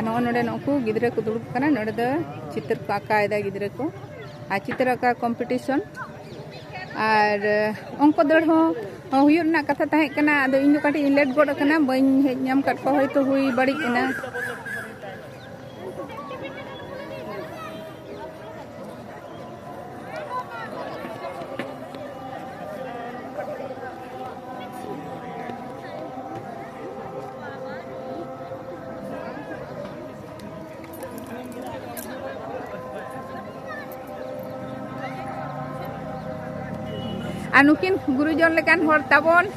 नौ नोडे नुकु गिद्रे को दुड़ुब कना नोडे दो चित्र को आकायदा गिद्रे को आ चित्र आका कॉम्पिटिशन और उनको दड़ हो हुई ना कथा तहे कना आदो इन जो काटी लेट गोड कना बइन हेज नाम कट को होय तो हुई बड़ी कना नुकिन गुरुजन लेकान हर ताबन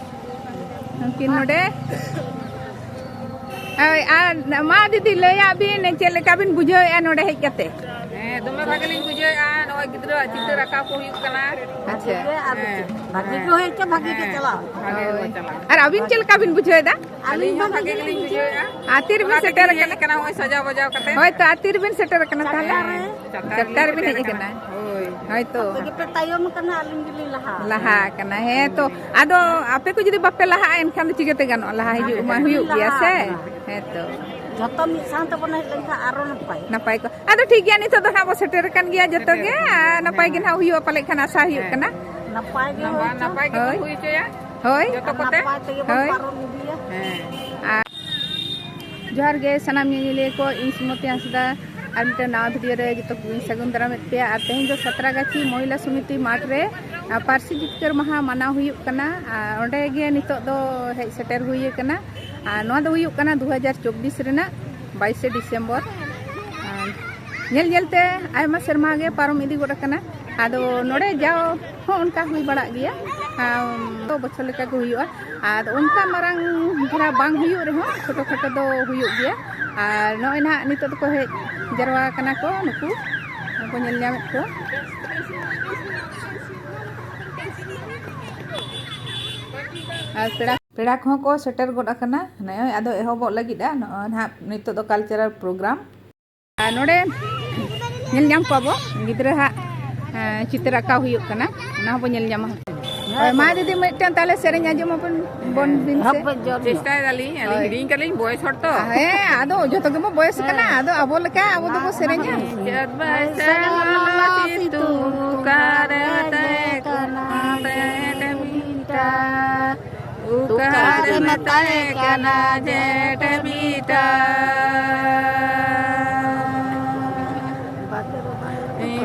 नुकिन नोडे मा दीदी लया बिन चेल लेका बिन बुझाएआ नोडे हेज कते दमे भागे लिन बुझाएआ नय गिद्रा चित्र राका को हुई कना अच्छा भागे को है के भागे के चला और अबिन चेल का बिन बुझाएदा अलिन भागे लिन बुझाएआ आतिर बिन सेटर कना होय सजा बजाव कते होय तो आतिर बिन सेटर कना ताले चट्टार बिन हेज कना होय तो पे तायम कना अलिन गिली लहा कना है तो आदो आपे को जदी बापे लहा एनखान चिगते गानो लहा हिजु मा हुयु गया से है तो जतो मि सानते बन हेज लेखा आरो नपाय को आदो ठीक गया नितो दो हाबो सेटर कन गया जतो गे नपाय गे ना हुयु पाले खान आशा हुयु कना नपाय गे हुई चया होय जतो कोते होय पारो दिया जोहार गे सनाम निले को इन सुमति हंसदा और मिटे नवा भिडियो रे जो सगुन दाराम पे और तेज दो सतरागाछी महिला समिति माठ रे पार्सी जितकर महा माना हुयु कना ओंडे गे नितो दो हेज सेटर हुई कना नवा दो हुयु कना 2024 रेना 22 डिसेम्बर नेल नेलते आयमा शर्मा गे पारम इदी गोड कना आदो नोडे जाओ हो उनका हुई बड़ा गया तो बछर लेका को हुयुआ आदो उनका मारांग धरा बांग हुयु रे हो छोटो छोटो दो हुयु गया और नय ना नितो तो को हेज जरवा कना को नुकु को नेल न्यामेत को पेड़ा को सेटर गोड कना नय आदो एहोबो लगिदा ना नितो दो कल्चरल प्रोग्राम नोडे नेल न्याम को बो गिद्रा हा चित्र आका हुयु कना ना बो नेल न्याम मा दीदी मिटन ताले सेरेंज आजम अपन बन दिन से चेष्टा दाली अली हिडिंग कलिन बॉयस हट तो हे आदो जतो गमो बॉयस कना आदो अबो लका अबो दो सेरेंज जब बसलाती तू करते कना बेट बीटा उकार मताए कना जेट बीटा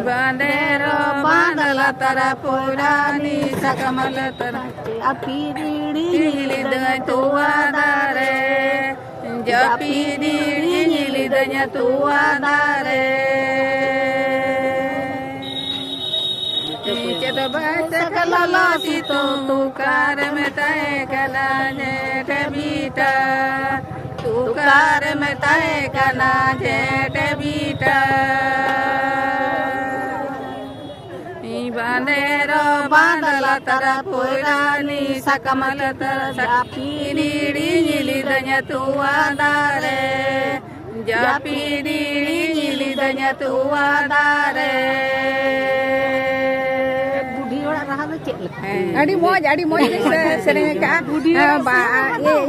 बांदेरो बांदल तरा पुरानी सकमल तरा अपीड़ी नीलिद तुआ दारे जपीड़ी नीलिद तुआ दारे चेत बस कलला सी तो कार में तय कना जेठ बीटा तू कार में तय कना जेठ बीटा बांदेरो बांदला तरा पुरानी सकमल तरा जापीड़ी नीली दन्या तुआ दारे जापीड़ी नीली दन्या तुआ दारे अड़ी मोज सेरेंग का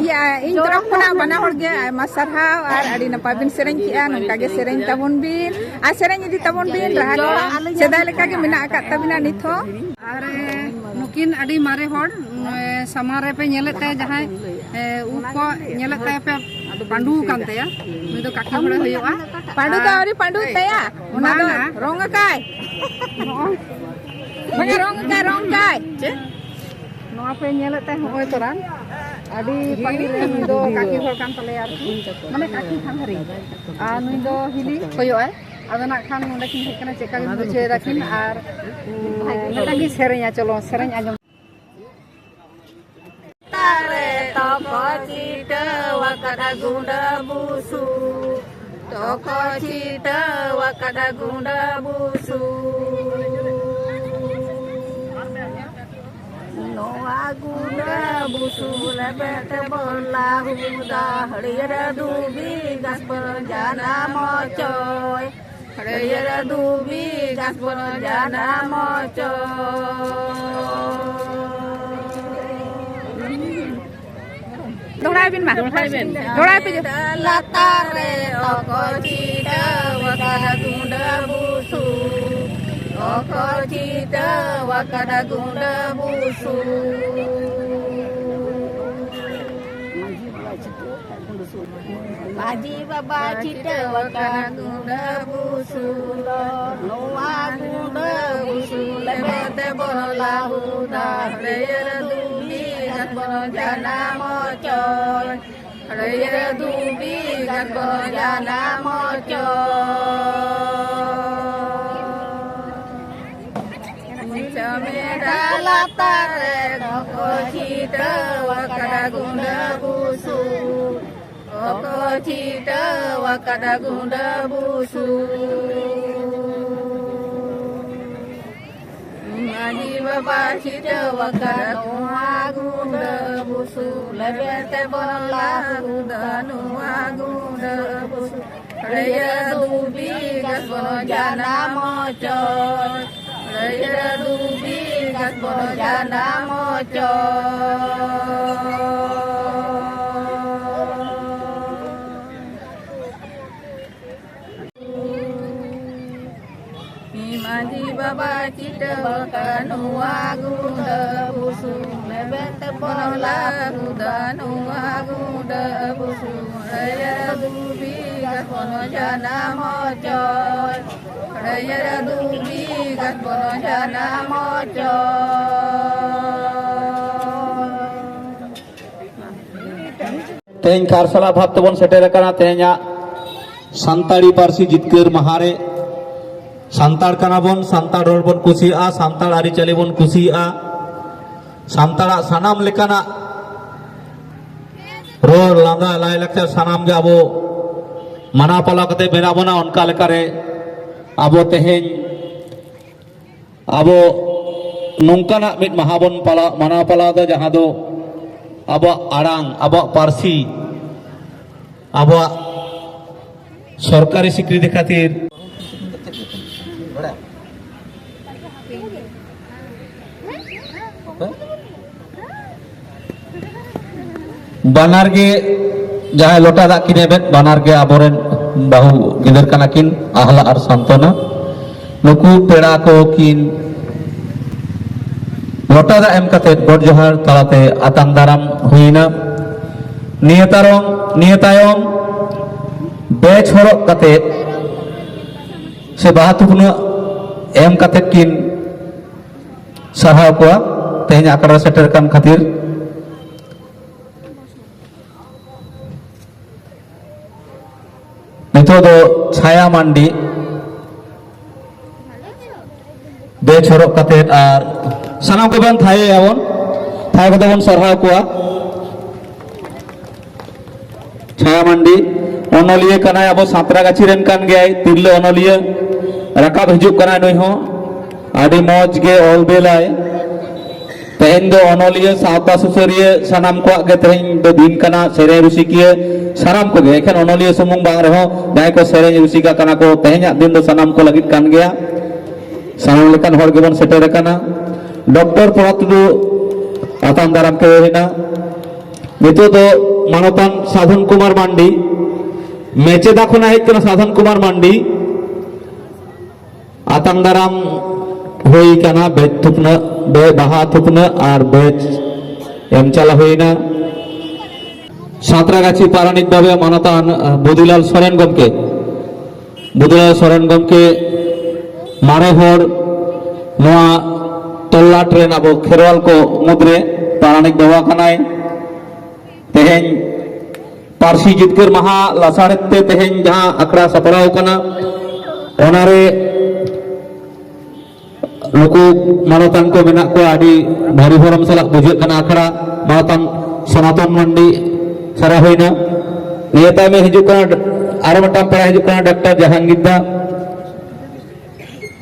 या इन तरफ कोना बना हर गे आयमा सरहाव और अड़ी नपाय बिन सेरेंग किया नंका गे सेरेंग तबन बिन आ सेरेंग इदी तबन बिन रहा सेदाय लेका गे मेना आका तबिना निथो अरे नुकिन अड़ी मारे हर समारे पे नेलेते जहां उको नेलेते पे पांडु कानते नुई दो काकी हड़े होयवा पांडु का अरी पांडु तया ओना दो रोंग काय बगे रोंग काय नवा पे नेलेते होय तोरा अड़ी पागी रे नुई दो काकी हड़ कान तले यार माने काकी खान हरी आ नुई दो हिली होयवा आदना खान नोंडे किन हेकना चेका गे बुझे राखिन आर नटागी सेरेंया चलो सेरेंय आजम तारे तो कोचिट वकड़ा गुंडा बुसु तो कोचिट वकड़ा गुंडा बुसु नोआ गुंडा बुसु लेबेट बोला हुदा हरियर दुबी गास पर जाना मचोय हरियर दुबी गास पर जाना मचोय दोहराय बिन मा दोहराय पे लातारे अकचिता वकदा गुंड बुसु अकचिता वकदा गुंड बुसु Baji baba cita wakana gunda busu noa gunda busu lebete bola huda reyer dubi gat bono jana mocoy reyer dubi gat bono jana mocoy camera latare koko cita wakana gunda busu Oko cita wakada gunda busu Maji baba cita wakada gunda busu Lebete bola gunda nuwa gunda busu Raya dubi gas bono jana mocoy Raya dubi gas bono jana mocoy Maji baba cita wakanu agunda busu lebete bola gunda nuwa gunda busu raya dubi gas bono jana mocoy raya dubi gas bono jana mocoy तेहन कारसला भाव तबन सेटेर कना तेहना सानताड़ी Parsi जितकर महारे सानताड़ कनाबन सानताड़ road बन कुसिया सानताड़ आरिचाली बन कुसिया सानताड़ा सानाम लेकाना road लांदा लाई लाकचार सानाम गे आबो माना पाला कते बेना बना उनका लेकारे आबो तेहेन आबो नोंकाना मिट महाबन पाला माना पाला दा जहां दो आबो आड़ांग आबो पारसी आबो सरकारी स्वीकृति खातिर बानार गे जहां लोटा दा किने बेत बानार गे आबोरेन बाहु गिदर कना किन आहला और सांत्वना नुकु पेड़ा को किन लोटा दा एम कते गोड जोहार तालाते आतांग दाराम हुइना नियतायम बेच हरक कते से बाहा तुकना एम कते किन साहाव को तेहन आकड़ा सेटर कान खातिर नितो दो छाया मांडी बेच हरक कते आर सानाम को बन थाए आवन थाए को बन सरहाव को छाया मांडी ओनलिया कना अब सातरागाछी रेन कान गयाय तिरले ओनलिया राकाब हिजुक कना नई हो आदि मौज गे ऑल बेलाय तेहन दो ओनलिया सावता सुसरिया सानाम को गे तेहन दो दिन कना सेरे रुसिकिया सानाम को गे एखन ओनलिया सुमुंग बांग रहो जाय को सेरे रुसिका कना को तेहन दिन दो सानाम को लगित कान गया सानाम लेकान हर गेबन सेटर कना डॉक्टर पड़ात दो आताम दाराम के हेना नितो दो मानतान साधन कुमार मांडी मेचेदा खुना हेज कना साधन कुमार मांडी आतांग दाराम हुई कना बेच थुपना बे बाहा थुपना और बेच एम चला हुईना सातरागाछी पारानिक भावे मानतान बुदिलाल सोरेन गमके मारे हर नोआ तल्ला ट्रेन अब खेरवाल को मुद्रे पारानिक बाबा कनाय तेहन पारसी जितकर महा लासाड़ते तेहन जहां आकड़ा सपड़ाव कना ओनारे नुकु मानतान को मेना को आदि भारी भरम सलाक बुझे कना आकड़ा मानतान सनातन मंडी सारा होइना नियता में हिजुक कना आरो मटाम पड़ा हिजुक कना डॉक्टर जहांगीर दा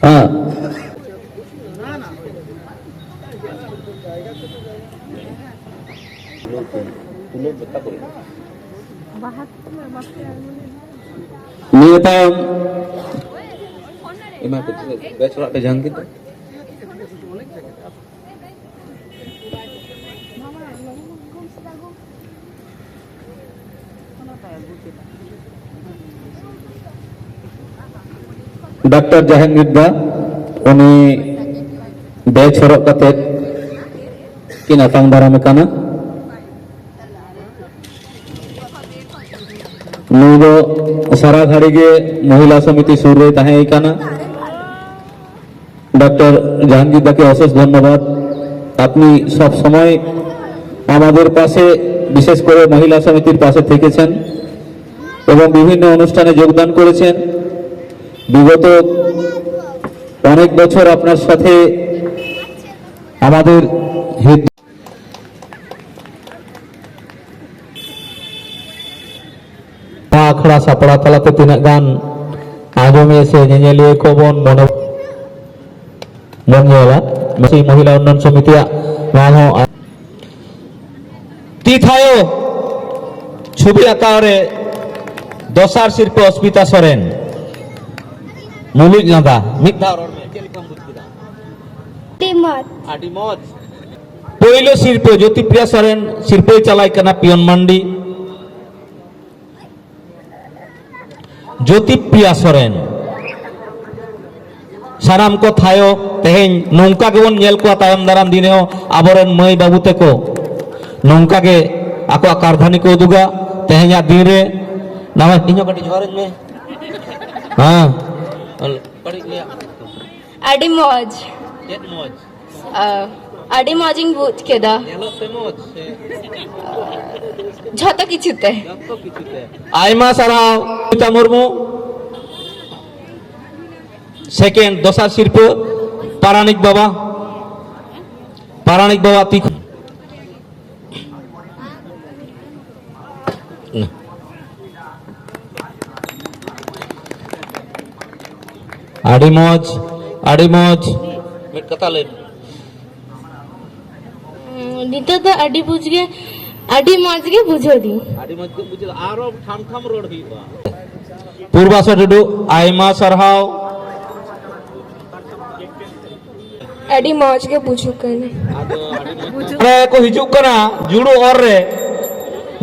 हां नियता इमा बेचरा पे जहांगीर ᱰᱟᱠᱛᱟᱨ ᱡᱟᱦᱟᱝᱜীᱨ ᱫᱟ ᱩᱱᱤ ᱵᱮᱪ ᱦᱚᱨᱚᱜ ᱠᱟᱛᱮ ᱠᱤᱱ ᱟᱛᱟᱝ ᱫᱟᱨᱟᱢ ᱟᱠᱟᱱᱟ। ᱱᱩᱭ ᱫᱚ সারা ঘাড়ি গে মহিলা সমিতি সুর রে তাহে আইকানা। ডক্টর জাহাঙ্গীর দাকে অশেষ ধন্যবাদ। আপনি সব সময় আমাদের পাশে, বিশেষ করে মহিলা সমিতির পাশে থেকেছেন এবং বিভিন্ন অনুষ্ঠানে যোগদান করেছেন। বিগত অনেক বছর আপনার সাথে আমাদের আখড়া সাপড়া তালাতে তিনাক গান আজমে এসে ñeñeliye ko bon mone bon ñela সেই মহিলা উন্নয়ন সমিতিয়াগ নাম হো তিথায়ো ছবি আঁকারে দশার শিল্পী অস্মিতা সরেন মুলুজ লাঁদা মিদ ধাও রড় মে কেলিকাম বুঝ কিদা আডি মজ পয়লো শিল্পী জ্যোতিপ্রিয়া সরেন শিল্পী চালাই কানা পিয়ন মান্ডি জ্যোতিপ্রিয়া সরেন সারাম को थायो तेहें नौका के बन नेल को तायम दाराम दिने हो आबोरेन मई बाबू तेको नौका के आको कारधानी को दुगा तेहें या दिन रे नामा इन्यो कटी जोरेन में हां पड़ी ले आडी मौज चेत मौज आडी मौजिंग बुझ केदा नेलो से मौज झतो किछुते आयमा साराव पिता मुर्मू सेकेंड दशा शिल्प पारानिक बाबा तीख आड़ी मौज मिट कथा ले नितो तो आडी बुझ गे आडी मौज गे बुझो दी आड़ी मौज के बुझे आरो ठाम ठाम रोड हुईबा पूर्वासो डुडु आयमा सरहाव आडी मौज गे बुझो कने रे को हिजुक कना जुडो और रे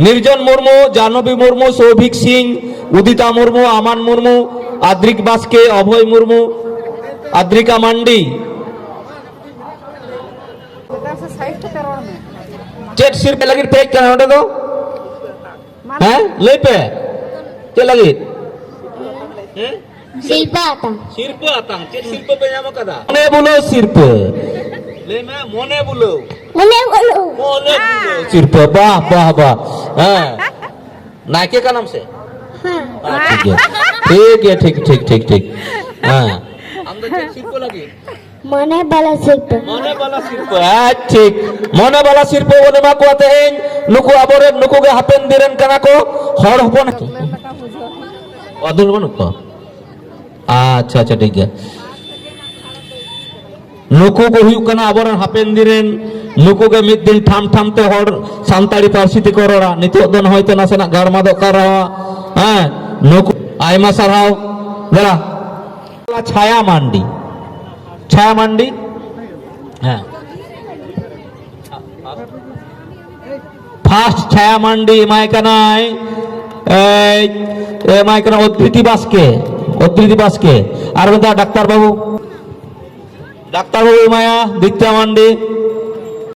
निर्जन मुर्मू जानवी मुर्मू सौभिक सिंह उदिता मुर्मू आमान मुर्मू आद्रिक बास्के अभय मुर्मू आद्रिका मांडी चेट सिर पे लगी पेज करना होता तो हैं ले पे चल लगी शिल्पा आता शिल्प आता चेट शिल्प पे जामा कदा मोने बोलो शिल्प ले मैं मोने बोलो शिल्प वाह वाह वाह हाँ नायके का नाम से हाँ ठीक है ठीक हाँ अंदर चेट शिल्प लगी मने बाला शिल्प ठीक मने बाला शिल्प बोले मा को आते हैं नुकु आबोरे नुकु के हापेन दिरन कना को हर हपन अदुर बनु को अच्छा ठीक है नुकु को हुयु कना आबोरे हापेन दिरन नुकु के मिद दिन ठाम ठाम ते हर सानताड़ी पारसी ते करora नितो दन होयतो नासेना गारमा दो करावा हां नुकु आयमा साराव जरा छाया मांडी हाँ फास्ट छाया मांडी मायकनाय मायकना उद्धृति बास्के और बता डाक्टर बाबू माया दित्या मांडी